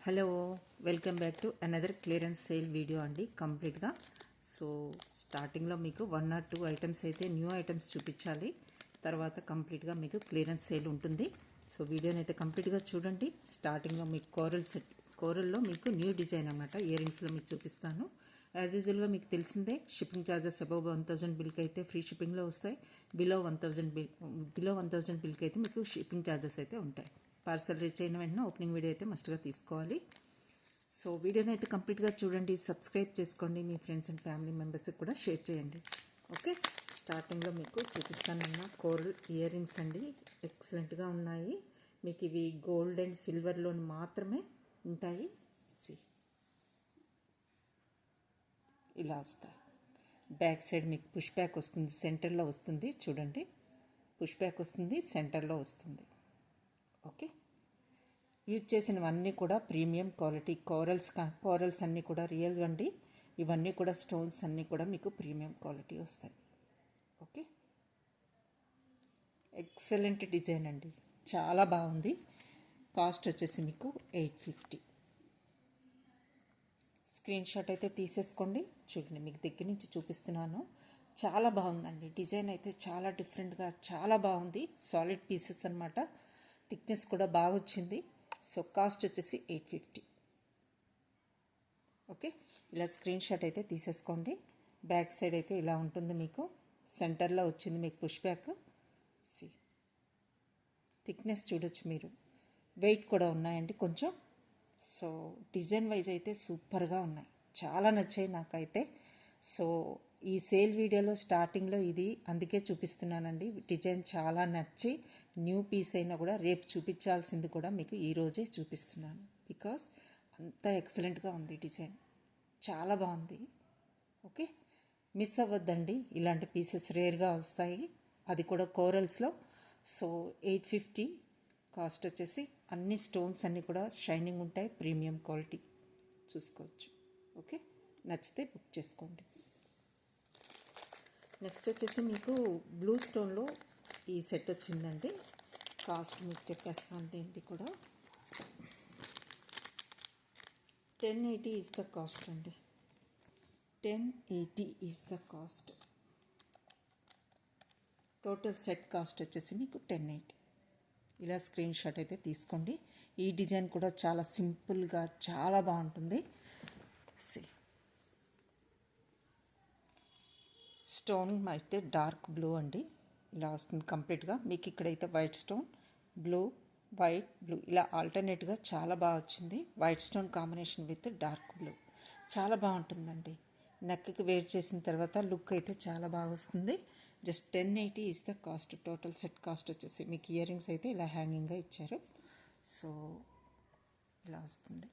Hello, welcome back to another clearance sale video అండి. కంప్లీట్గా so స్టార్టింగ్లో మీకు 1 or 2 ఐటమ్స్ అయితే న్యూ ఐటమ్స్ చూపించాలి. తర్వాత కంప్లీట్గా మీకు క్లియరెన్స్ సేల్ ఉంటుంది. సో వీడియోని అయితే కంప్లీట్గా చూడండి. స్టార్టింగ్లో మీకు కోరల్లో మీకు న్యూ డిజైన్ అన్నమాట. ఇయర్ రింగ్స్లో మీకు చూపిస్తాను. యాజ్ యూజువల్గా మీకు తెలిసిందే, షిప్పింగ్ ఛార్జెస్ అబౌవ్ 1000 బిల్కి అయితే ఫ్రీ షిప్పింగ్లో వస్తాయి. బిలో 1000 బిల్కి అయితే మీకు షిప్పింగ్ ఛార్జెస్ అయితే ఉంటాయి. పార్సల్ రీచ్ అయిన వెంటనే ఓపెనింగ్ వీడియో అయితే మస్ట్గా తీసుకోవాలి. సో వీడియోని అయితే కంప్లీట్గా చూడండి, సబ్స్క్రైబ్ చేసుకోండి, మీ ఫ్రెండ్స్ అండ్ ఫ్యామిలీ మెంబర్స్కి కూడా షేర్ చేయండి. ఓకే, స్టార్టింగ్లో మీకు చూపిస్తానన్న కోరల్ ఇయర్ రింగ్స్ అండి. ఎక్సలెంట్గా ఉన్నాయి. మీకు ఇవి గోల్డ్ అండ్ సిల్వర్లో మాత్రమే ఉంటాయి. ఇలా వస్తాయి. బ్యాక్ సైడ్ మీకు పుష్ బ్యాక్ వస్తుంది, సెంటర్లో వస్తుంది. చూడండి, పుష్ బ్యాక్ వస్తుంది, సెంటర్లో వస్తుంది. ఓకే, యూజ్ చేసినవన్నీ కూడా ప్రీమియం క్వాలిటీ కోరల్స్ అన్నీ కూడా రియల్ అండి. ఇవన్నీ కూడా స్టోన్స్ అన్నీ కూడా మీకు ప్రీమియం క్వాలిటీ వస్తాయి. ఓకే, ఎక్సలెంట్ డిజైన్ అండి, చాలా బాగుంది. కాస్ట్ వచ్చేసి మీకు 850. స్క్రీన్ షాట్ అయితే తీసేసుకోండి. చూడండి, మీకు దగ్గర నుంచి చూపిస్తున్నాను. చాలా బాగుందండి. డిజైన్ అయితే చాలా డిఫరెంట్గా చాలా బాగుంది. సాలిడ్ పీసెస్ అన్నమాట. థిక్నెస్ కూడా బాగా వచ్చింది. సో కాస్ట్ వచ్చేసి 850. ఓకే, ఇలా స్క్రీన్ షాట్ అయితే తీసేసుకోండి. బ్యాక్ సైడ్ అయితే ఇలా ఉంటుంది. మీకు సెంటర్లో వచ్చింది మీకు పుష్ బ్యాక్. థిక్నెస్ చూడొచ్చు మీరు. వెయిట్ కూడా ఉన్నాయండి కొంచెం. సో డిజైన్ వైజ్ అయితే సూపర్గా ఉన్నాయి, చాలా నచ్చాయి నాకైతే. సో ఈ సేల్ వీడియోలో స్టార్టింగ్లో ఇది అందుకే చూపిస్తున్నానండి. డిజైన్ చాలా నచ్చి న్యూ పీస్ అయినా కూడా రేపు చూపించాల్సింది కూడా మీకు ఈరోజే చూపిస్తున్నాను. బికాస్ అంత ఎక్సలెంట్గా ఉంది డిజైన్, చాలా బాగుంది. ఓకే, మిస్ అవ్వద్దండి, ఇలాంటి పీసెస్ రేర్గా వస్తాయి, అది కూడా కోరల్స్లో. సో 850 కాస్ట్ వచ్చేసి. అన్ని స్టోన్స్ అన్నీ కూడా షైనింగ్ ఉంటాయి, ప్రీమియం క్వాలిటీ చూసుకోవచ్చు. ఓకే, నచ్చితే బుక్ చేసుకోండి. నెక్స్ట్ వచ్చేసి మీకు బ్లూ స్టోన్లో ఈ సెట్ వచ్చిందండి. కాస్ట్ మీకు చెప్పేస్తాను. దీనికి కూడా 1080 ఈజ్ ద కాస్ట్ అండి. 1080 is the cost. Total set cost వచ్చేసి మీకు 1080. ఇలా స్క్రీన్ షాట్ అయితే తీసుకోండి. ఈ డిజైన్ కూడా చాలా సింపుల్గా చాలా బాగుంటుంది. స్టోన్ అయితే డార్క్ బ్లూ అండి, ఇలా వస్తుంది కంప్లీట్గా. మీకు ఇక్కడైతే white stone, blue, white, blue ఇలా ఆల్టర్నేట్గా చాలా బాగా వచ్చింది. White stone combination with dark blue చాలా బాగుంటుందండి. నెక్కి వేర్ చేసిన తర్వాత లుక్ అయితే చాలా బాగా వస్తుంది. Just 1080 is the cost. Total set cost వచ్చేసి మీకు ఇయర్ రింగ్స్ అయితే ఇలా హ్యాంగింగ్గా ఇచ్చారు. సో ఇలా వస్తుంది.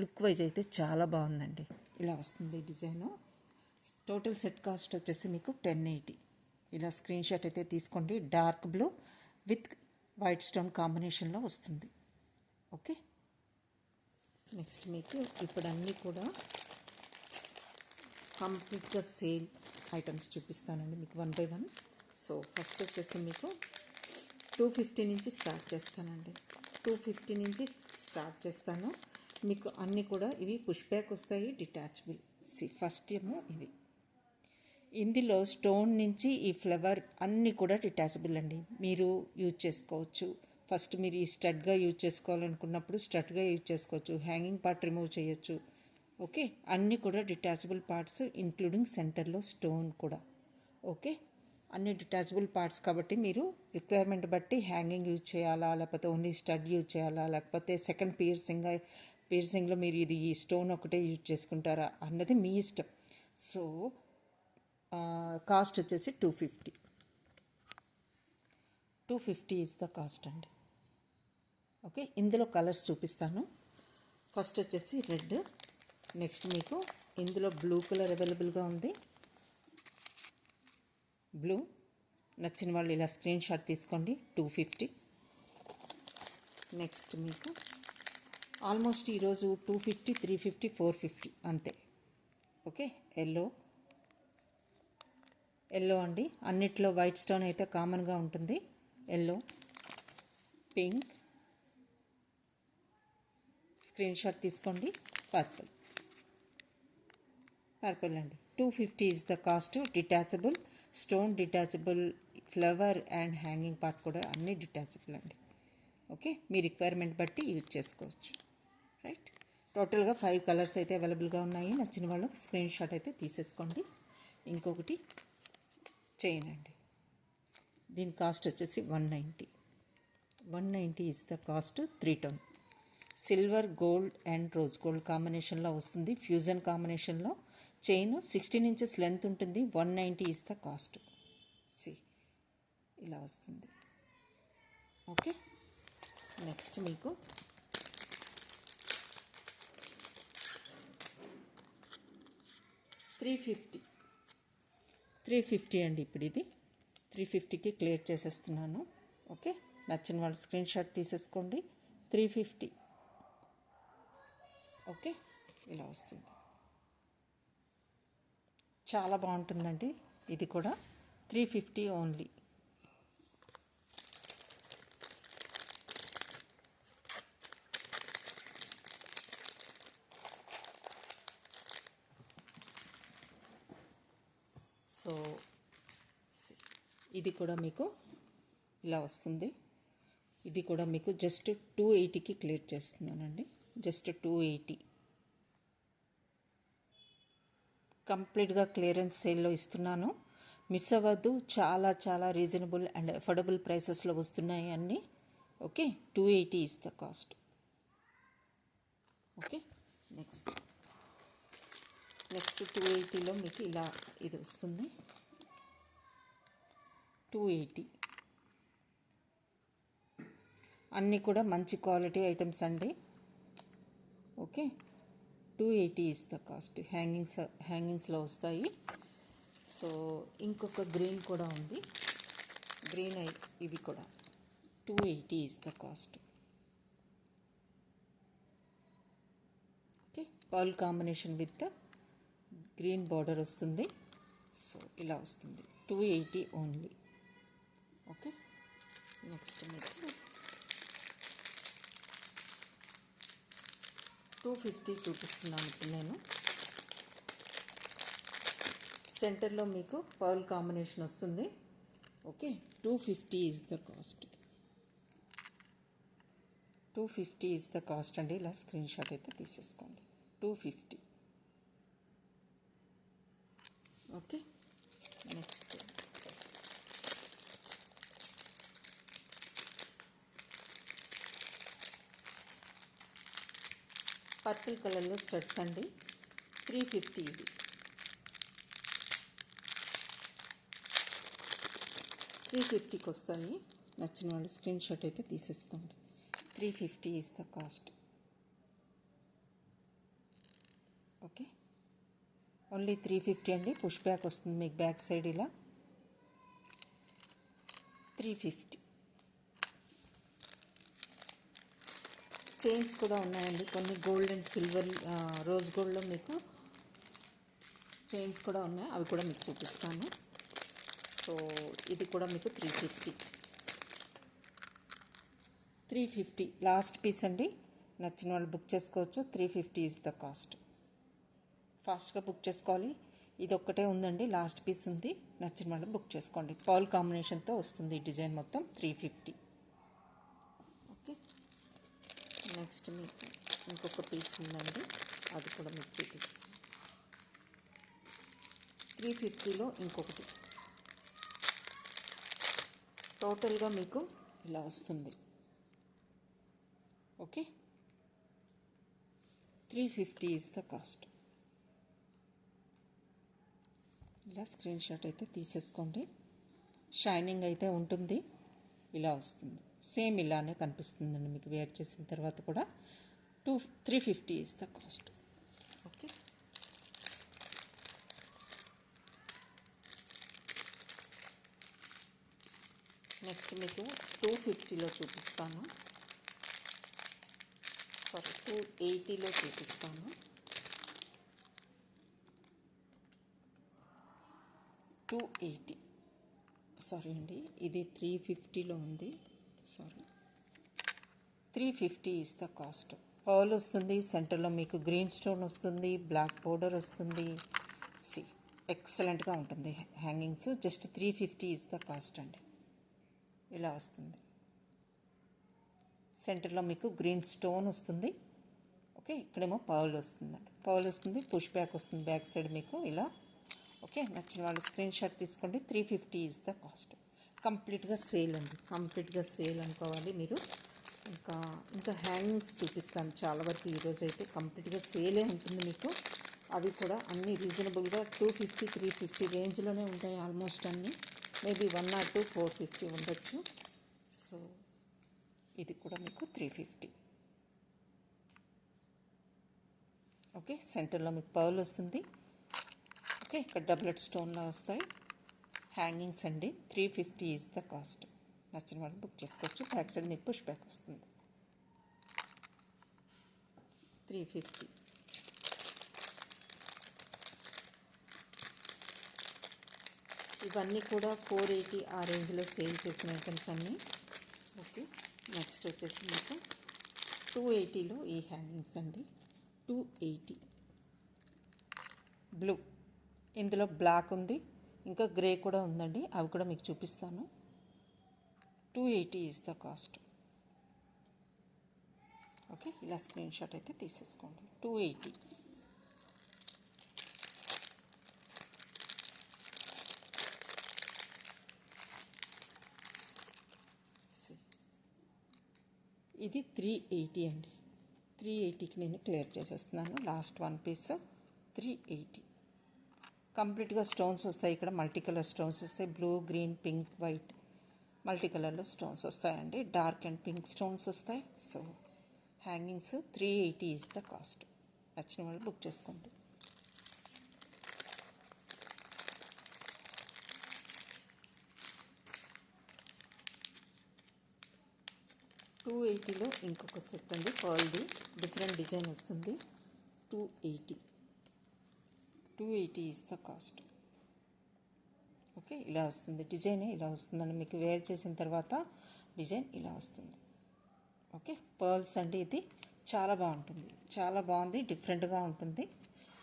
లుక్ వైజ్ అయితే చాలా బాగుందండి, ఇలా వస్తుంది డిజైను. టోటల్ సెట్ కాస్ట్ వచ్చేసి మీకు 1080. ఇలా స్క్రీన్ షాట్ అయితే తీసుకోండి. Dark blue with white stone కాంబినేషన్లో వస్తుంది. ఓకే, నెక్స్ట్ మీకు ఇప్పుడు అన్నీ కూడా కంప్లీట్గా సేల్ ఐటమ్స్ చూపిస్తానండి మీకు 1 by 1. సో ఫస్ట్ వచ్చేసి మీకు 250 నుంచి స్టార్ట్ చేస్తానండి. 250 నుంచి స్టార్ట్ చేస్తాను. మీకు అన్నీ కూడా ఇవి పుష్ బ్యాక్ వస్తాయి, డిటాచబుల్. ఫస్ట్ ఏమో ఇది. ఇందులో స్టోన్ నుంచి ఈ ఫ్లవర్ అన్నీ కూడా డిటాచబుల్ అండి, మీరు యూజ్ చేసుకోవచ్చు. ఫస్ట్ మీరు ఈ స్టడ్గా యూజ్ చేసుకోవాలనుకున్నప్పుడు స్టడ్గా యూజ్ చేసుకోవచ్చు. హ్యాంగింగ్ పార్ట్ రిమూవ్ చేయొచ్చు. ఓకే, అన్నీ కూడా డిటాచబుల్ పార్ట్స్ ఇంక్లూడింగ్ సెంటర్లో స్టోన్ కూడా. ఓకే, అన్ని డిటాచబుల్ పార్ట్స్ కాబట్టి మీరు రిక్వైర్మెంట్ బట్టి హ్యాంగింగ్ యూజ్ చేయాలా, లేకపోతే ఓన్లీ స్టడ్ యూజ్ చేయాలా, లేకపోతే సెకండ్ పియర్సింగ్లో మీరు ఇది ఈ స్టోన్ ఒకటే యూజ్ చేసుకుంటారా అన్నది మీ ఇష్టం. సో కాస్ట్ వచ్చేసి 250. 250 ఈజ్ ద కాస్ట్ అండి. ఓకే, ఇందులో కలర్స్ చూపిస్తాను. ఫస్ట్ వచ్చేసి రెడ్. నెక్స్ట్ మీకు ఇందులో బ్లూ కలర్ అవైలబుల్గా ఉంది. బ్లూ నచ్చిన వాళ్ళు ఇలా స్క్రీన్ షాట్ తీసుకోండి. 250. నెక్స్ట్ మీకు ఆల్మోస్ట్ ఈరోజు 250, 350, 450 అంతే. ఓకే, ఎల్లో అండి. అన్నిట్లో వైట్ స్టోన్ అయితే కామన్గా ఉంటుంది. ఎల్లో, పింక్, స్క్రీన్ షాట్ తీసుకోండి. పర్పుల్ అండి. 250 is the cost. Detachable, stone detachable, flower and hanging part కూడా అన్నీ డిటాచబుల్ అండి. ఓకే, మీ రిక్వైర్మెంట్ బట్టి యూజ్ చేసుకోవచ్చు. రైట్, టోటల్గా 5 కలర్స్ అయితే అవైలబుల్గా ఉన్నాయి. నచ్చిన వాళ్ళు స్క్రీన్ షాట్ అయితే తీసేసుకోండి. ఇంకొకటి చైన్ అండి. దీని కాస్ట్ వచ్చేసి 190 is the cost. 3 tone silver, gold and rose gold కాంబినేషన్లో వస్తుంది. ఫ్యూజన్ కాంబినేషన్లో చైన్ 16 ఇంచెస్ లెంత్ ఉంటుంది. 190 ఈజ్ ద కాస్ట్. ఇలా వస్తుంది. ఓకే, నెక్స్ట్ మీకు 350 అండి. ఇప్పుడు ఇది 350కి క్లియర్ చేసేస్తున్నాను. ఓకే, నచ్చిన వాళ్ళు స్క్రీన్ షాట్ తీసేసుకోండి. 350. ఓకే, ఇలా వస్తుంది. చాలా బాగుంటుందండి. ఇది కూడా 350 ఓన్లీ. సో ఇది కూడా మీకు ఇలా వస్తుంది. ఇది కూడా మీకు జస్ట్ 280కి క్లియర్ చేస్తున్నానండి. జస్ట్ 280 కంప్లీట్గా క్లియరెన్స్ సేల్లో ఇస్తున్నాను. మిస్ అవ్వద్దు. చాలా చాలా రీజనబుల్ అండ్ అఫోర్డబుల్ ప్రైసెస్లో వస్తున్నాయి అన్నీ. Okay, 280 is the cost. Okay, next 280లో మీకు ఇలా ఇది వస్తుంది. 280 అన్నీ కూడా మంచి క్వాలిటీ ఐటమ్స్ అండి. Okay, 280 is the cost. హ్యాంగింగ్స్లో వస్తాయి. సో ఇంకొక గ్రీన్ కూడా ఉంది. గ్రీన్ ఇవి కూడా 280 is the cost. Okay, pearl combination with green border వస్తుంది. సో ఇలా వస్తుంది. 280 ఓన్లీ. ఓకే, నెక్స్ట్ మీకు 250 చూపిస్తున్నాను ఇప్పుడు నేను. సెంటర్లో మీకు పర్ల్ కాంబినేషన్ వస్తుంది. Okay, 250 is the cost. 250 is the cost అండి. ఇలా స్క్రీన్ షాట్ అయితే తీసేసుకోండి. 250. ఓకే, నెక్స్ట్ పర్పుల్ కలర్లో స్టడ్స్ అండి. 350 ఇది. 350కి వస్తాయి. నచ్చిన వాళ్ళు స్క్రీన్ షాట్ అయితే తీసేసుకోండి. 350 is the cost. Okay, only 350 అండి. పుష్ బ్యాక్ వస్తుంది మీకు బ్యాక్ సైడ్ ఇలా. 350. చైన్స్ కూడా ఉన్నాయండి కొన్ని. గోల్డ్ అండ్ సిల్వర్, రోజ్ గోల్డ్లో మీకు చైన్స్ కూడా ఉన్నాయి. అవి కూడా మీకు చూపిస్తాను. సో ఇది కూడా మీకు 350 లాస్ట్ పీస్ అండి. నచ్చిన వాళ్ళు బుక్ చేసుకోవచ్చు. 350 ఈజ్ ద కాస్ట్. ఫాస్ట్గా బుక్ చేసుకోవాలి. ఇది ఒక్కటే ఉందండి, లాస్ట్ పీస్ ఉంది. నచ్చిన వాళ్ళు బుక్ చేసుకోండి. పర్ల్ కాంబినేషన్తో వస్తుంది ఈ డిజైన్ మొత్తం. 350. ఓకే, నెక్స్ట్ మీకు ఇంకొక పీస్ ఉందండి. అది కూడా మీకు చూపిస్తాను. 350లో ఇంకొకటి. టోటల్గా మీకు ఇలా వస్తుంది. Okay, 350 is the cost. ఇలా స్క్రీన్ షాట్ అయితే తీసేసుకోండి. షైనింగ్ అయితే ఉంటుంది. ఇలా వస్తుంది. సేమ్ ఇలానే కనిపిస్తుందండి మీకు వేర్ చేసిన తర్వాత కూడా. 350 is the cost. Okay, next మీకు 250లో చూపిస్తాను. సారీ, 280లో చూపిస్తాను. 280. సారీ అండి, ఇది 350లో ఉంది. Sorry, 350 is the cost. Pearl వస్తుంది, సెంటర్లో మీకు గ్రీన్ స్టోన్ వస్తుంది, బ్లాక్ పౌడర్ వస్తుంది. సి ఎక్సలెంట్గా ఉంటుంది hangings. Just 350 is the cost అండి. ఇలా వస్తుంది. సెంటర్లో మీకు గ్రీన్ స్టోన్ వస్తుంది. ఓకే, ఇక్కడేమో పర్ల్ వస్తుందండి. పర్ల్ వస్తుంది, పుష్ బ్యాక్ వస్తుంది బ్యాక్ సైడ్ మీకు ఇలా. ఓకే, నచ్చిన వాళ్ళు స్క్రీన్ షాట్ తీసుకోండి. 350 ఇస్ ద కాస్ట్. కంప్లీట్గా సేల్ అండి, కంప్లీట్గా సేల్ అనుకోవాలి మీరు. ఇంకా హ్యాంగింగ్స్ చూపిస్తాను చాలా వరకు. ఈరోజు అయితే కంప్లీట్గా సేలే ఉంటుంది మీకు. అవి కూడా అన్నీ రీజనబుల్గా 250, 350 రేంజ్లోనే ఉంటాయి ఆల్మోస్ట్ అన్నీ. మేబీ 1 or 2 450 ఉండొచ్చు. సో ఇది కూడా మీకు 350. ఓకే, సెంటర్లో మీకు పర్ల్ వస్తుంది. ఓకే, ఇక్కడ డబ్లెట్ స్టోన్లో వస్తాయి హ్యాంగింగ్స్ అండి. 350 ఈజ్ ద కాస్ట్. నచ్చిన వాళ్ళు బుక్ చేసుకోవచ్చు. బ్యాక్ సైడ్ మీకు పుష్ బ్యాక్ వస్తుంది. 350. ఇవన్నీ కూడా 480 ఆ రేంజ్లో సేల్ చేసిన ఐటమ్స్ అన్నీ. ఓకే, నెక్స్ట్ వచ్చేసి మీకు 280లో ఈ హ్యాంగింగ్స్ అండి. 280 బ్లూ, ఇందులో బ్లాక్ ఉంది, ఇంకా గ్రే కూడా ఉందండి. అవి కూడా మీకు చూపిస్తాను. 280 ఈజ్ ద కాస్ట్. ఓకే, ఇలా స్క్రీన్ షాట్ అయితే తీసేసుకోండి. 280. ఇది 380 అండి. 380కి నేను క్లియర్ చేసేస్తున్నాను. Last one piece 380. కంప్లీట్గా స్టోన్స్ వస్తాయి. ఇక్కడ మల్టీ కలర్ స్టోన్స్ వస్తాయి. Blue, green, pink, white multi కలర్లో స్టోన్స్ వస్తాయండి. డార్క్ అండ్ పింక్ స్టోన్స్ వస్తాయి. So hangings 380 is the cost. నచ్చిన వాళ్ళు బుక్ చేసుకోండి. $280లో ఇంకొక సెట్ అండి. పర్ల్ది డిఫరెంట్ డిజైన్ వస్తుంది. 280 ఈజ్ ద కాస్ట్. ఓకే, ఇలా వస్తుంది డిజైన్. ఇలా వస్తుందండి మీకు వేర్ చేసిన తర్వాత డిజైన్ ఇలా వస్తుంది. ఓకే, పర్ల్స్ అండి. ఇది చాలా బాగుంటుంది, చాలా బాగుంది, డిఫరెంట్గా ఉంటుంది.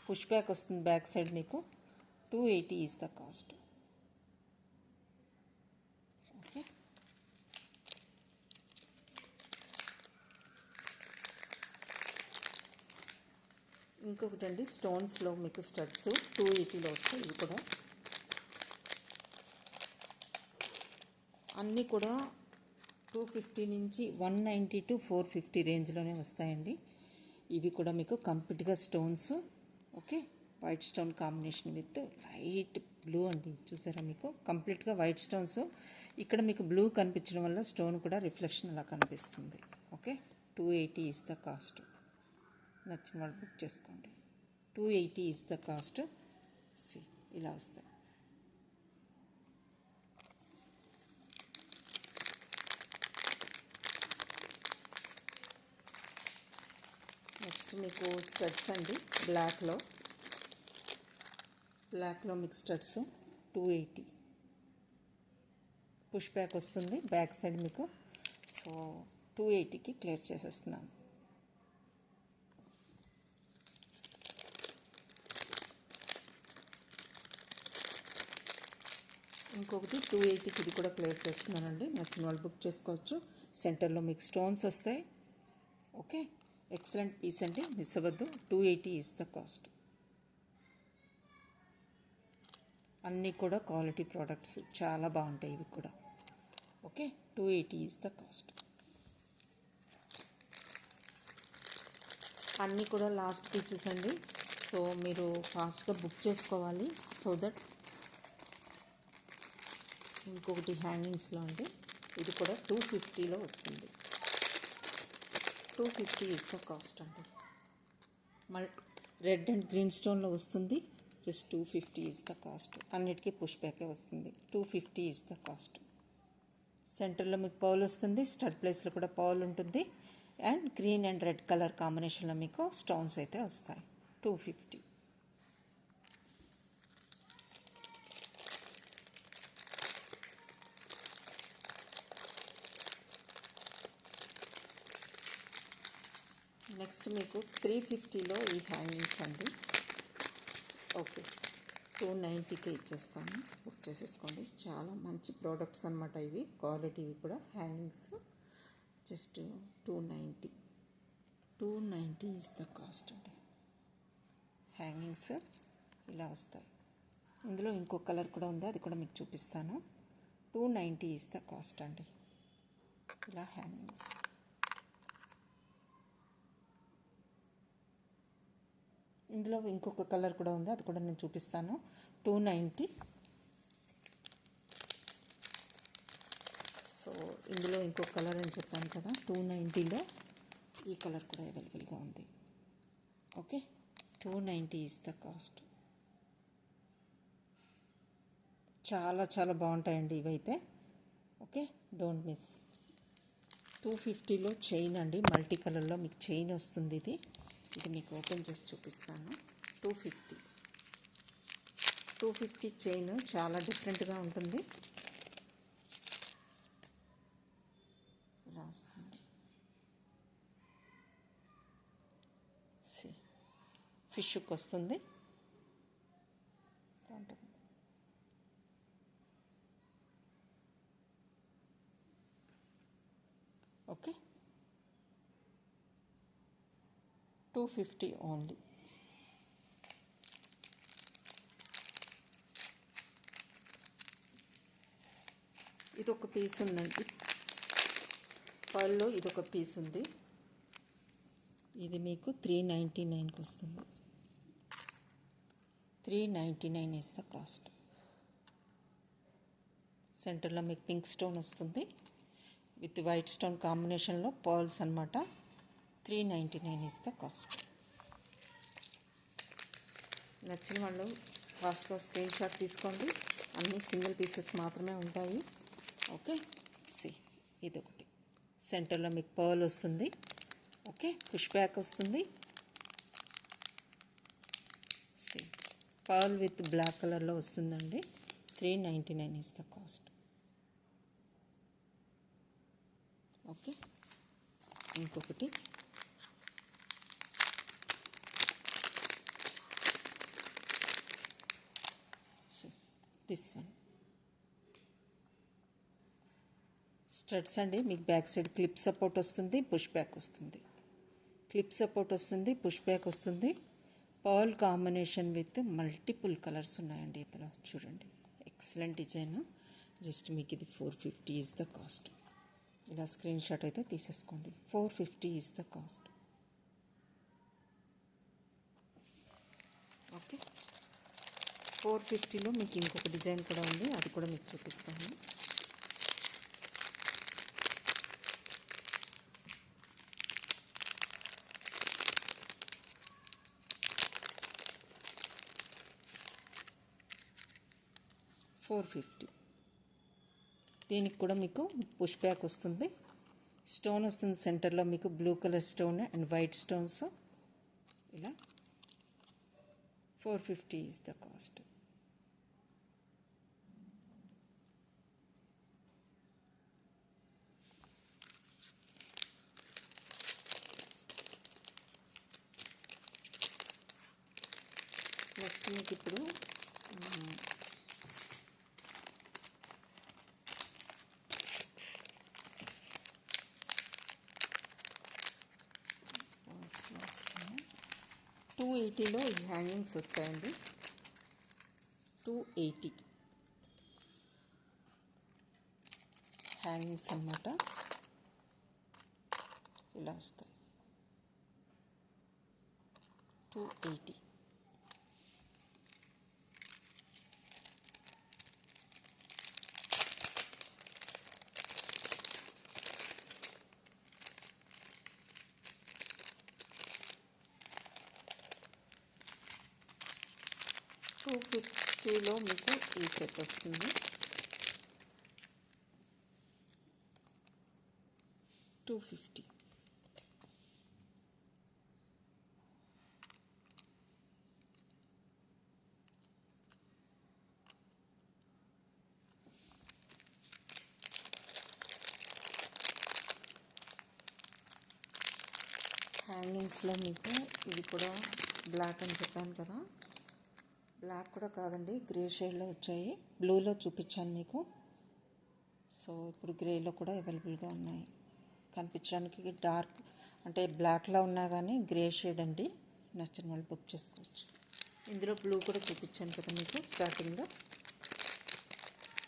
పుష్ బ్యాక్ వస్తుంది బ్యాక్ సైడ్ మీకు. 280 ఈజ్ ద కాస్ట్. ఓకే, ఇంకొకటి అండి స్టోన్స్లో మీకు స్టడ్స్ 280లో వస్తాయి. ఇవి కూడా అన్నీ కూడా 250 నుంచి 190 to 450 రేంజ్లోనే వస్తాయండి. ఇవి కూడా మీకు కంప్లీట్గా stones. Okay, white stone combination with light blue అండి. చూసారా మీకు కంప్లీట్గా వైట్ స్టోన్స్. ఇక్కడ మీకు బ్లూ కనిపించడం వల్ల స్టోన్ కూడా రిఫ్లెక్షన్ అలా కనిపిస్తుంది. Okay, 280 is the cost. నచ్చిన వాళ్ళు బుక్ చేసుకోండి. 280 ఈజ్ ద కాస్ట్. సి ఇలా వస్తాయి. నెక్స్ట్ మీకు స్టడ్స్ అండి. బ్లాక్లో మీకు స్టడ్స్ 280. పుష్ బ్యాక్ వస్తుంది బ్యాక్ సైడ్ మీకు. సో 280కి క్లియర్ చేసేస్తున్నాను. ఇంకొకటి 280కి ఇది కూడా క్లియర్ చేస్తున్నానండి. నచ్చిన వాళ్ళు బుక్ చేసుకోవచ్చు. సెంటర్లో మీకు స్టోన్స్ వస్తాయి. ఓకే, ఎక్సలెంట్ పీస్ అండి, మిస్ అవ్వద్దు. 280 ఈజ్ ద కాస్ట్. అన్నీ కూడా క్వాలిటీ ప్రోడక్ట్స్, చాలా బాగుంటాయి ఇవి కూడా. Okay, 280 is the cost. అన్నీ కూడా లాస్ట్ పీసెస్ అండి. సో మీరు ఫాస్ట్గా బుక్ చేసుకోవాలి. సో దట్ ఇంకొకటి హ్యాంగింగ్స్లో అండి. ఇది కూడా 250లో వస్తుంది. 250 ఈజ్ ద కాస్ట్ అండి. రెడ్ అండ్ గ్రీన్ స్టోన్లో వస్తుంది. Just 250 is the cost. అన్నిటికీ పుష్ బ్యాకే వస్తుంది. 250 ఈజ్ ద కాస్ట్. సెంటర్లో మీకు పౌల్ వస్తుంది. స్టడ్ ప్లేస్లో కూడా పౌల్ ఉంటుంది. And green and red colour కాంబినేషన్లో మీకు స్టోన్స్ అయితే వస్తాయి. 250. నెక్స్ట్ నెక్స్ట్ మీకు 350లో ఈ హ్యాంగింగ్స్ అండి. ఓకే, 290కే ఇచ్చేస్తాను, బుక్ చేసేసుకోండి. చాలా మంచి ప్రోడక్ట్స్ అనమాట ఇవి, క్వాలిటీవి కూడా. Hangings just 290 is the cost అండి. హ్యాంగింగ్స్ ఇలా వస్తాయి. ఇందులో ఇంకో కలర్ కూడా ఉంది, అది కూడా మీకు చూపిస్తాను. 290 ఈజ్ ద కాస్ట్ అండి. ఇలా హ్యాంగింగ్స్. ఇందులో ఇంకొక కలర్ కూడా ఉంది, అది కూడా నేను చూపిస్తాను. 290. సో ఇందులో ఇంకొక కలర్ అని చెప్పాను కదా, 290లో ఈ కలర్ కూడా అవైలబుల్గా ఉంది. Okay, 290 is the cost. చాలా చాలా బాగుంటాయండి ఇవైతే. Okay, don't miss. 250లో చైన్ అండి, మల్టీ కలర్లో మీకు చైన్ వస్తుంది. ఇది మీకు ఓపెన్ చేసి చూపిస్తాను. 250 చైన్ చాలా డిఫరెంట్గా ఉంటుంది. ఇలా వస్తుంది. ఫిష్కి వస్తుంది. Okay, 250 only. ఇదొక పీస్ ఉందండి, పర్ల్లో ఇదొక పీస్ ఉంది. ఇది మీకు 399కి వస్తుంది. 399 ఈజ్ ద కాస్ట్. సెంటర్లో మీకు పింక్ స్టోన్ వస్తుంది విత్ వైట్ స్టోన్ కాంబినేషన్లో పర్ల్స్ అనమాట. 399 ఈజ్ ద కాస్ట్. నచ్చిన వాళ్ళు ఫాస్ట్గా స్క్రీన్ షాట్ తీసుకోండి. అన్నీ సింగిల్ పీసెస్ మాత్రమే ఉంటాయి. ఓకే, ఇదొకటి సెంటర్లో మీకు పర్ల్ వస్తుంది. ఓకే, పుష్ బ్యాక్ వస్తుంది. పర్ల్ విత్ బ్లాక్ కలర్లో వస్తుందండి. 399 ఈజ్ ద కాస్ట్. ఓకే, ఇంకొకటి దిస్ వన్ స్టడ్స్ అండి. మీకు బ్యాక్ సైడ్ క్లిప్ సపోర్ట్ వస్తుంది, పుష్ బ్యాక్ వస్తుంది. క్లిప్ సపోర్ట్ వస్తుంది, పుష్ బ్యాక్ వస్తుంది. Pearl combination with multiple colours ఉన్నాయండి ఇందులో. చూడండి, ఎక్సలెంట్ డిజైన్. జస్ట్ మీకు ఇది 450 ఈజ్ ద కాస్ట్. ఇలా స్క్రీన్ షాట్ అయితే తీసేసుకోండి. 450 ఈజ్ ద కాస్ట్. ఓకే, 450లో మీకు ఇంకొక డిజైన్ కూడా ఉంది, అది కూడా మీకు చూపిస్తాను. $450. దీనికి కూడా మీకు పుష్ బ్యాక్ వస్తుంది. స్టోన్ వస్తుంది సెంటర్లో మీకు blue colour stone and white stones. ఇలా 450 ఈజ్ ద కాస్ట్. నెక్స్ట్ మీకు ఇప్పుడు $280లో ఈ హ్యాంగింగ్స్ వస్తాయండి. 280 హ్యాంగింగ్స్ అన్నమాట. ఇలా వస్తాయి. 280. $250లో మీకు ఈ సెట్ వస్తుంది. 250. హ్యాంగింగ్స్లో మీకు ఇది కూడా బ్లాక్ అని చెప్పాను కదా, బ్లాక్ కూడా కాదండి, గ్రే షేడ్లో వచ్చాయి. బ్లూలో చూపించాను మీకు. సో ఇప్పుడు గ్రేలో కూడా అవైలబుల్గా ఉన్నాయి. కనిపించడానికి డార్క్ అంటే బ్లాక్లో ఉన్నా కానీ గ్రే షేడ్ అండి. నచ్చిన వాళ్ళు బుక్ చేసుకోవచ్చు. ఇందులో బ్లూ కూడా చూపించాను కదా మీకు స్టార్టింగ్లో.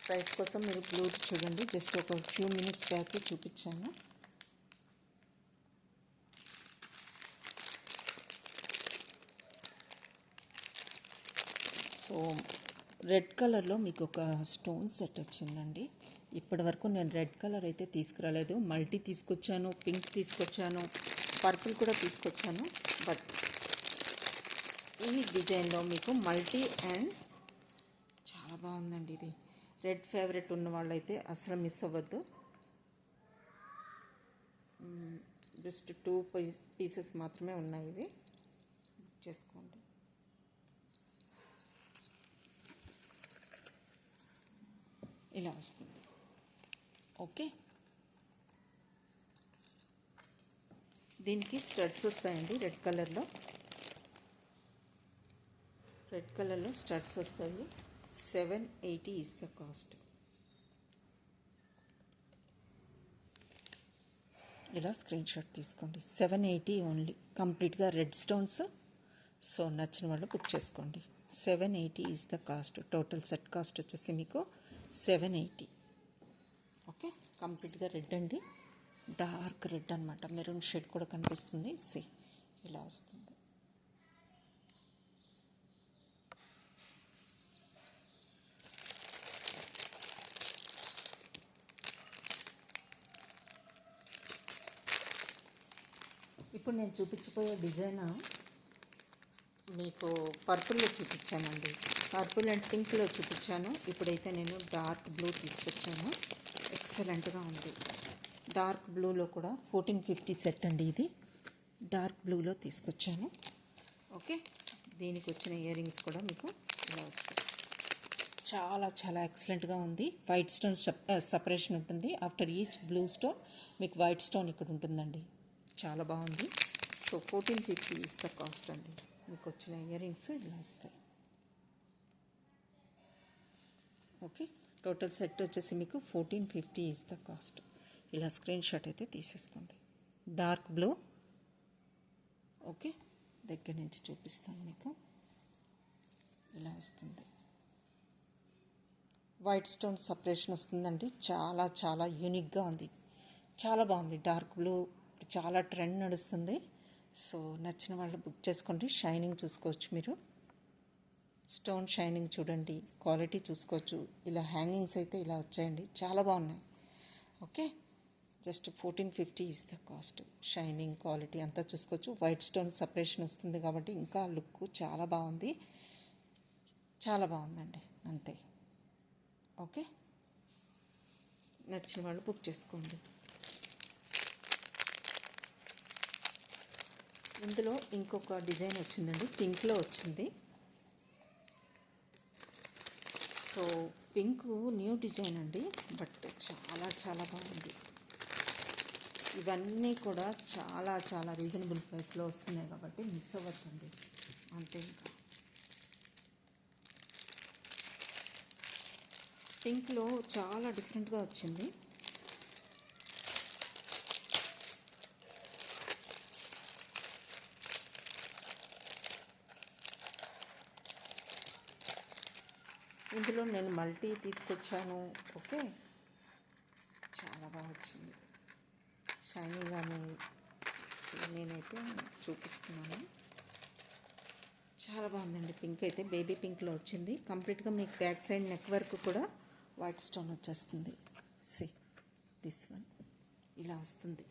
ప్రైస్ కోసం మీరు బ్లూ చూడండి, జస్ట్ ఒక ఫ్యూ మినిట్స్ బ్యాక్ చూపించాను. సో రెడ్ కలర్లో మీకు ఒక స్టోన్ సెట్ వచ్చిందండి. ఇప్పటి వరకు నేను రెడ్ కలర్ అయితే తీసుకురాలేదు. మల్టీ తీసుకొచ్చాను, పింక్ తీసుకొచ్చాను, పర్పుల్ కూడా తీసుకొచ్చాను. బట్ ఈ డిజైన్లో మీకు మల్టీ అండ్ చాలా బాగుందండి. ఇది రెడ్ ఫేవరెట్ ఉన్న వాళ్ళైతే అసలు మిస్ అవ్వద్దు. జస్ట్ 2 పీసెస్ మాత్రమే ఉన్నాయి. ఇవి బుక్ చేసుకోండి. ఇలా వస్తుంది. ఓకే, దీనికి స్టడ్స్ వస్తాయండి. రెడ్ కలర్లో స్టడ్స్ వస్తాయి. 780 ఈజ్ ద కాస్ట్. ఇలా స్క్రీన్ షాట్ తీసుకోండి. 780 ఓన్లీ, కంప్లీట్గా రెడ్ స్టోన్స్. సో నచ్చిన వాళ్ళు బుక్ చేసుకోండి. 780 is the cost. Total set cost వచ్చేసి మీకు 780. ఓకే, కంప్లీట్గా రెడ్ అండి, డార్క్ రెడ్ అనమాట. మెరూన్ షేడ్ కూడా కనిపిస్తుంది. సి ఇలా వస్తుంది. ఇప్పుడు నేను చూపించబోయే డిజైన్ మీకు పర్పుల్లో చూపించానండి. పర్పుల్ అండ్ పింక్లో చూపించాను. ఇప్పుడైతే నేను డార్క్ బ్లూ తీసుకొచ్చాను. ఎక్సలెంట్గా ఉంది. డార్క్ బ్లూలో కూడా 1450 సెట్ అండి. ఇది డార్క్ బ్లూలో తీసుకొచ్చాను. ఓకే, దీనికి వచ్చిన ఇయర్ రింగ్స్ కూడా మీకు ఇలా వస్తాయి. చాలా చాలా ఎక్సలెంట్గా ఉంది. వైట్ స్టోన్ సపరేషన్ ఉంటుంది. ఆఫ్టర్ ఈచ్ బ్లూ స్టోన్ మీకు వైట్ స్టోన్ ఇక్కడ ఉంటుందండి. చాలా బాగుంది. సో 1450 ఈజ్ ద కాస్ట్ అండి. మీకు వచ్చిన ఇయర్ రింగ్స్ ఇలా వస్తాయి. ఓకే, టోటల్ సెట్ వచ్చేసి మీకు 1450 ఈజ్ ద కాస్ట్. ఇలా స్క్రీన్ షాట్ అయితే తీసేసుకోండి. Dark blue. ఓకే, దగ్గర నుంచి చూపిస్తాను మీకు. ఇలా వస్తుంది. వైట్ స్టోన్ సపరేషన్ వస్తుందండి. చాలా చాలా యూనిక్గా ఉంది. చాలా బాగుంది. డార్క్ బ్లూ చాలా ట్రెండ్ నడుస్తుంది. సో నచ్చిన వాళ్ళు బుక్ చేసుకోండి. షైనింగ్ చూసుకోవచ్చు మీరు. స్టోన్ షైనింగ్ చూడండి, క్వాలిటీ చూసుకోవచ్చు. ఇలా హ్యాంగింగ్స్ అయితే ఇలా వచ్చాయండి, చాలా బాగున్నాయి. Okay, just 1450 is the cost. Shining quality అంతా చూసుకోవచ్చు. వైట్ స్టోన్ సపరేషన్ వస్తుంది కాబట్టి ఇంకా లుక్ చాలా బాగుంది. చాలా బాగుందండి, అంతే. ఓకే, నచ్చిన వాళ్ళు బుక్ చేసుకోండి. ఇందులో ఇంకొక డిజైన్ వచ్చిందండి, పింక్లో వచ్చింది. సో పింక్ న్యూ డిజైన్ అండి, బట్ చాలా చాలా బాగుంది. ఇవన్నీ కూడా చాలా చాలా రీజనబుల్ ప్రైస్లో వస్తున్నాయి కాబట్టి మిస్ అవ్వద్దండి, అంతే. ఇంకా పింక్లో చాలా డిఫరెంట్గా వచ్చింది. ఇందులో నేను మల్టీ తీసుకొచ్చాను. ఓకే, చాలా బాగా వచ్చింది. షైనింగ్ అని నేనైతే చూపిస్తున్నాను. చాలా బాగుందండి. పింక్ అయితే బేబీ పింక్లో వచ్చింది. కంప్లీట్గా మీకు బ్యాక్ సైడ్ నెక్ వరకు కూడా వైట్ స్టోన్ వచ్చేస్తుంది. సి దిస్ వన్ ఇలా వస్తుంది.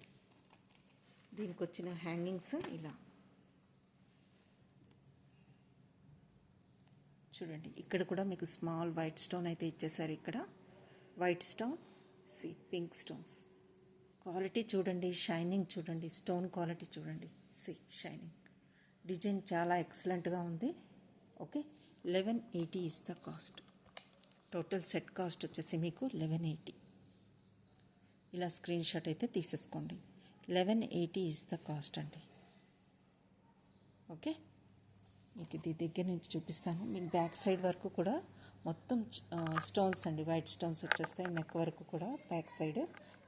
దీనికి వచ్చిన హ్యాంగింగ్స్ ఇలా చూడండి. ఇక్కడ కూడా మీకు స్మాల్ వైట్ స్టోన్ అయితే ఇచ్చేసారు. ఇక్కడ white stone, see pink stones. Quality చూడండి, షైనింగ్ చూడండి, స్టోన్ క్వాలిటీ చూడండి. సి షైనింగ్ డిజైన్ చాలా ఎక్సలెంట్గా ఉంది. Okay, 1180 is the cost. Total set cost వచ్చేసి మీకు 1180. ఇలా స్క్రీన్ షాట్ అయితే తీసేసుకోండి. 1180 ఈజ్ ద కాస్ట్ అండి. ఓకే, మీకు ఇది దగ్గర నుంచి చూపిస్తాను. మీకు బ్యాక్ సైడ్ వరకు కూడా మొత్తం స్టోన్స్ అండి, వైట్ స్టోన్స్ వచ్చేస్తాయి. నెక్ వరకు కూడా బ్యాక్ సైడ్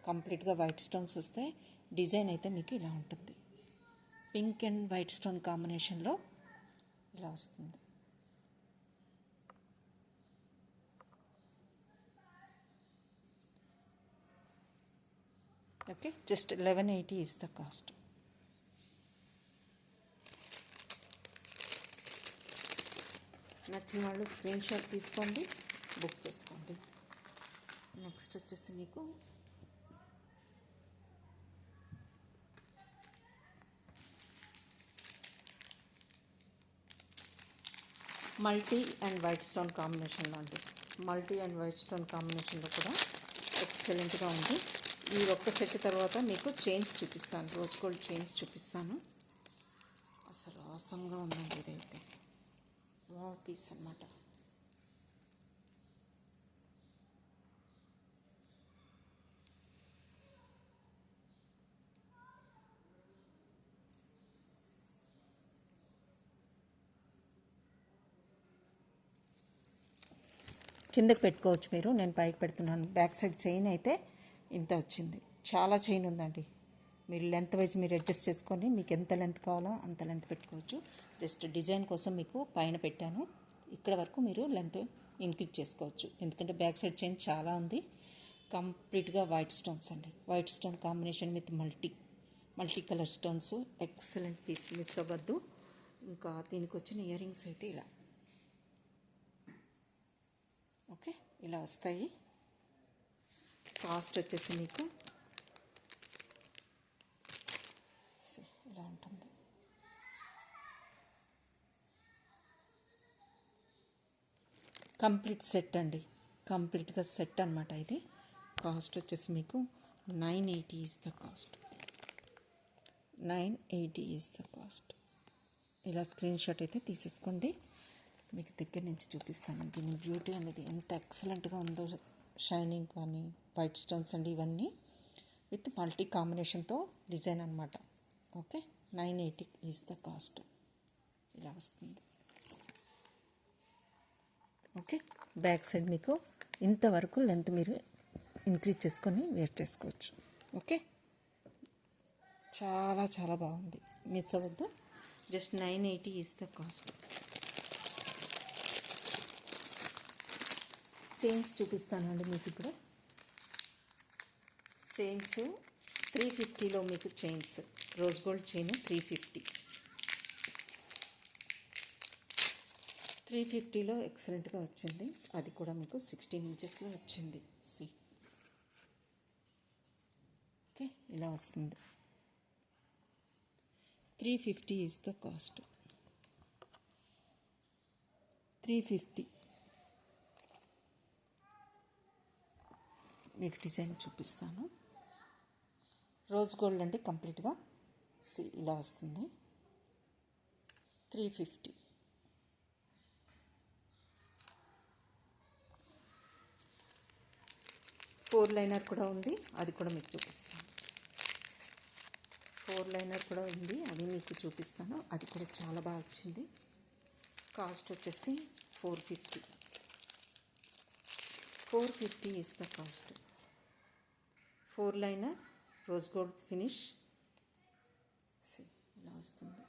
కంప్లీట్గా వైట్ స్టోన్స్ వస్తాయి. డిజైన్ అయితే మీకు ఇలా ఉంటుంది. పింక్ అండ్ వైట్ స్టోన్ కాంబినేషన్లో ఇలా వస్తుంది. Okay, just 1180 is the cost. నచ్చిన వాళ్ళు స్క్రీన్ షాట్ తీసుకోండి, బుక్ చేసుకోండి. నెక్స్ట్ వచ్చేసి మీకు మల్టీ అండ్ వైట్ స్టోన్ కాంబినేషన్లో అండి. మల్టీ అండ్ వైట్ స్టోన్ కాంబినేషన్లో కూడా ఎక్సలెంట్గా ఉంది. ఈ ఒక్క సెట్ తర్వాత మీకు చైన్స్ చూపిస్తాను, రోజ్ గోల్డ్ చైన్స్ చూపిస్తాను. అసలు అవసరంగా ఉందండి ఇదైతే, వావ్ పీస్ అన్నమాట. కిందకి పెట్టుకోవచ్చు మీరు, నేను పైకి పెడుతున్నాను. బ్యాక్ సైడ్ చైన్ అయితే ఇంత వచ్చింది. చాలా చైన్ ఉందండి. మీరు లెంత్ వైజ్ మీరు అడ్జస్ట్ చేసుకొని మీకు ఎంత లెంత్ కావాలో అంత లెంత్ పెట్టుకోవచ్చు. జస్ట్ డిజైన్ కోసం మీకు పైన పెట్టాను, ఇక్కడ వరకు మీరు లెంత్ ఇంక్రీజ్ చేసుకోవచ్చు. ఎందుకంటే బ్యాక్ సైడ్ చైన్ చాలా ఉంది. కంప్లీట్గా వైట్ స్టోన్స్ అండి, white stone combination with multi colour stones. Excellent piece, miss అవ్వద్దు. ఇంకా దీనికి వచ్చిన ఇయర్ రింగ్స్ అయితే ఇలా, ఓకే, ఇలా వస్తాయి. కాస్ట్ వచ్చేసి మీకు ఇలా ఉంటుంది. కంప్లీట్ సెట్ అండి, కంప్లీట్గా సెట్ అనమాట ఇది. కాస్ట్ వచ్చేసి మీకు 980 is the cost. 980 is the cost. ఇలా స్క్రీన్ షాట్ అయితే తీసేసుకోండి. మీకు దగ్గర నుంచి చూపిస్తాను దీని బ్యూటీ అనేది ఎంత ఎక్సలెంట్గా ఉందో. షైనింగ్ కానీ వైట్ స్టోన్స్ అండి, ఇవన్నీ విత్ మల్టీ కాంబినేషన్తో డిజైన్ అనమాట. Okay, 980 is the cost. ఇలా వస్తుంది. ఓకే, బ్యాక్ సైడ్ మీకు ఇంతవరకు లెంత్ మీరు ఇంక్రీజ్ చేసుకొని వేర్ చేసుకోవచ్చు. ఓకే, చాలా చాలా బాగుంది, మిస్ అవ్వద్దు. Just 980 is the cost. Chains చూపిస్తానండి మీకు ఇప్పుడు. చైన్స్ 350లో మీకు చైన్స్, రోజ్ గోల్డ్ చైన్ 350లో ఎక్సలెంట్గా వచ్చింది. అది కూడా మీకు 16 ఇంచెస్లో వచ్చింది. సి, ఓకే, ఇలా వస్తుంది. 350 ఈజ్ ద కాస్ట్. 350. మీకు డిజైన్ చూపిస్తాను. రోజ్ గోల్డ్ అంటే కంప్లీట్గా ఇలా వస్తుంది. 350. 4 లైనర్ కూడా ఉంది, అది కూడా మీకు చూపిస్తాను. 4 లైనర్ కూడా ఉంది, అది మీకు చూపిస్తాను. అది కూడా చాలా బాగా వచ్చింది. కాస్ట్ వచ్చేసి 450. 450 is the cost. 4 liner rose gold finish ఇలా వస్తుంది.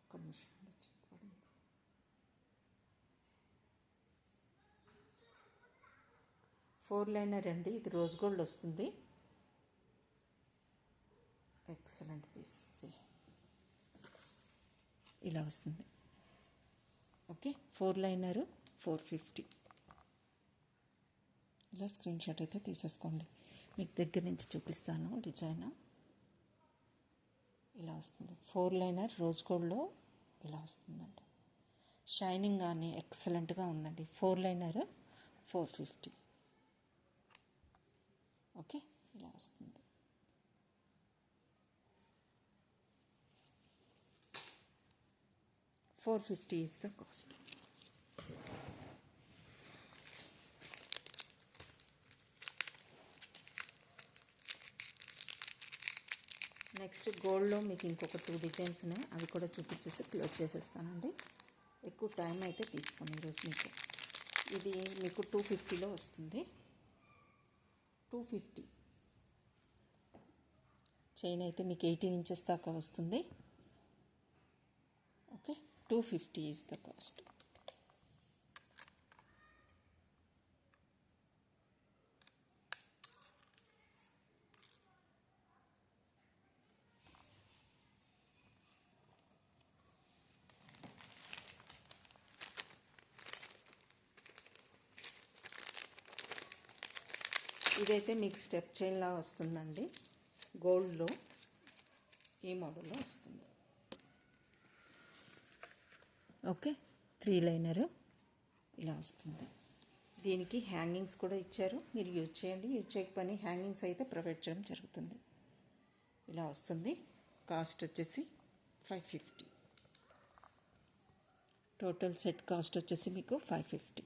ఒక నిమిషం పడింది. 4 లైనర్ అండి, ఇది రోజ్ గోల్డ్ వస్తుంది. ఎక్సలెంట్ పీస్, ఇలా వస్తుంది. Okay, 4 liner 450. ఇలా స్క్రీన్ షాట్ అయితే తీసేసుకోండి. మీకు దగ్గర నుంచి చూపిస్తాను డిజైన్. ఇలా వస్తుంది. 4 లైనర్ రోజ్ గోల్డ్లో ఇలా వస్తుందండి. షైనింగ్ కానీ ఎక్సలెంట్గా ఉందండి. 4 లైనర్ 450. ఓకే, ఇలా వస్తుంది. $450 is the cost. నెక్స్ట్ గోల్డ్లో మీకు ఇంకొక 2 డిజైన్స్ ఉన్నాయి, అవి కూడా చూపించేసి క్లోజ్ చేసేస్తానండి. ఎక్కువ టైం అయితే తీసుకోండి ఈరోజు మీకు. ఇది మీకు 250లో వస్తుంది. 250 చైన్ అయితే మీకు 18 ఇంచెస్ దాకా వస్తుంది. Okay, 250 is the cost. ఇదైతే మీకు స్టెప్ చైన్లా వస్తుందండి, గోల్డ్లో ఈ మోడల్లో వస్తుంది. ఓకే, 3 లైనరు ఇలా వస్తుంది. దీనికి హ్యాంగింగ్స్ కూడా ఇచ్చారు, మీరు యూజ్ చేయండి. యూజ్ చేయకపోయినా హ్యాంగింగ్స్ అయితే ప్రొవైడ్ చేయడం జరుగుతుంది. ఇలా వస్తుంది. కాస్ట్ వచ్చేసి 550. టోటల్ సెట్ కాస్ట్ వచ్చేసి మీకు 550.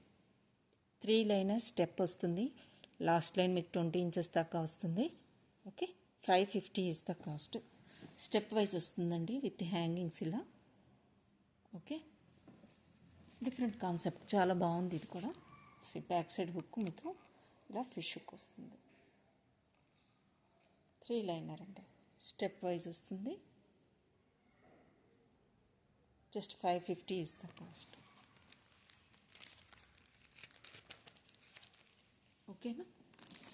3 లైనర్ స్టెప్ వస్తుంది. లాస్ట్ లైన్ మీకు 20 ఇంచెస్ దాకా వస్తుంది. Okay, 550 is the cost. Step wise వస్తుందండి విత్ హ్యాంగింగ్స్ ఇలా. ఓకే, డిఫరెంట్ కాన్సెప్ట్, చాలా బాగుంది ఇది కూడా. బ్యాక్ సైడ్ హుక్ మీకు ఇలా ఫిష్ హుక్ వస్తుంది. 3 లైనర్ అండి, స్టెప్ వైజ్ వస్తుంది. Just 550 is the cost. ఓకేనా?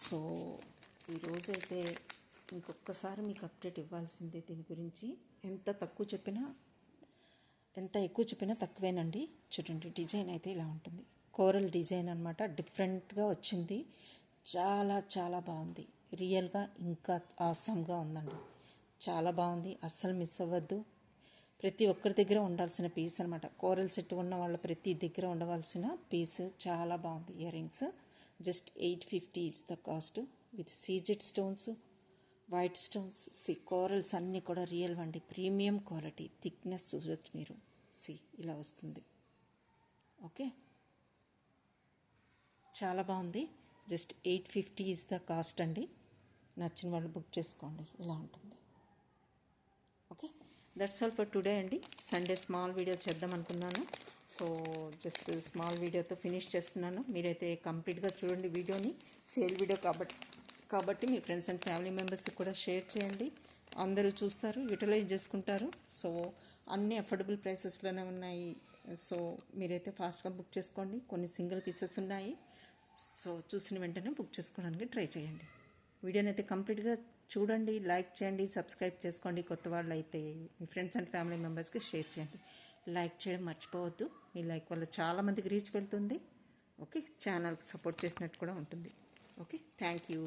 సో ఈరోజైతే ఇంకొకసారి మీకు అప్డేట్ ఇవ్వాల్సిందే దీని గురించి. ఎంత ఎక్కువ చెప్పినా తక్కువేనండి. చూడండి, డిజైన్ అయితే ఇలా ఉంటుంది. కోరల్ డిజైన్ అనమాట, డిఫరెంట్గా వచ్చింది. చాలా చాలా బాగుంది. రియల్గా ఇంకా ఆసమ్గా ఉందండి. చాలా బాగుంది, అస్సలు మిస్ అవ్వద్దు. ప్రతి ఒక్కరి దగ్గర ఉండాల్సిన పీస్ అనమాట. కోరల్ సెట్ ఉన్న వాళ్ళ ప్రతి దగ్గర ఉండవలసిన పీస్. చాలా బాగుంది. Ear rings just 850 is the cost. With CZ stones, white stones. Corals అన్నీ కూడా రియల్ అండి, ప్రీమియం క్వాలిటీ. థిక్నెస్ చూడొచ్చు మీరు. ఇలా వస్తుంది. ఓకే, చాలా బాగుంది. జస్ట్ 850 ఈజ్ ద కాస్ట్ అండి. నచ్చిన వాళ్ళు బుక్ చేసుకోండి. ఇలా ఉంటుంది. Okay, that's all for today అండి. సండే స్మాల్ వీడియో చేద్దాం అనుకున్నాను. సో జస్ట్ స్మాల్ వీడియోతో ఫినిష్ చేస్తున్నాను. మీరైతే కంప్లీట్గా చూడండి వీడియోని. సేల్ వీడియో కాబట్టి మీ ఫ్రెండ్స్ అండ్ ఫ్యామిలీ మెంబర్స్కి కూడా షేర్ చేయండి. అందరూ చూస్తారు, యూటిలైజ్ చేసుకుంటారు. సో అన్ని అఫోర్డబుల్ ప్రైసెస్లోనే ఉన్నాయి. సో మీరైతే ఫాస్ట్గా బుక్ చేసుకోండి. కొన్ని సింగిల్ పీసెస్ ఉన్నాయి. సో చూసిన వెంటనే బుక్ చేసుకోవడానికి ట్రై చేయండి. వీడియోని అయితే కంప్లీట్గా చూడండి, లైక్ చేయండి, సబ్స్క్రైబ్ చేసుకోండి. కొత్త వాళ్ళు అయితే మీ ఫ్రెండ్స్ అండ్ ఫ్యామిలీ మెంబర్స్కి షేర్ చేయండి. లైక్ చేయడం మర్చిపోవద్దు. మీ లైక్ వల్ల చాలామందికి రీచ్ వెళ్తుంది. ఓకే, ఛానల్కి సపోర్ట్ చేసినట్టు కూడా ఉంటుంది. Okay, thank you.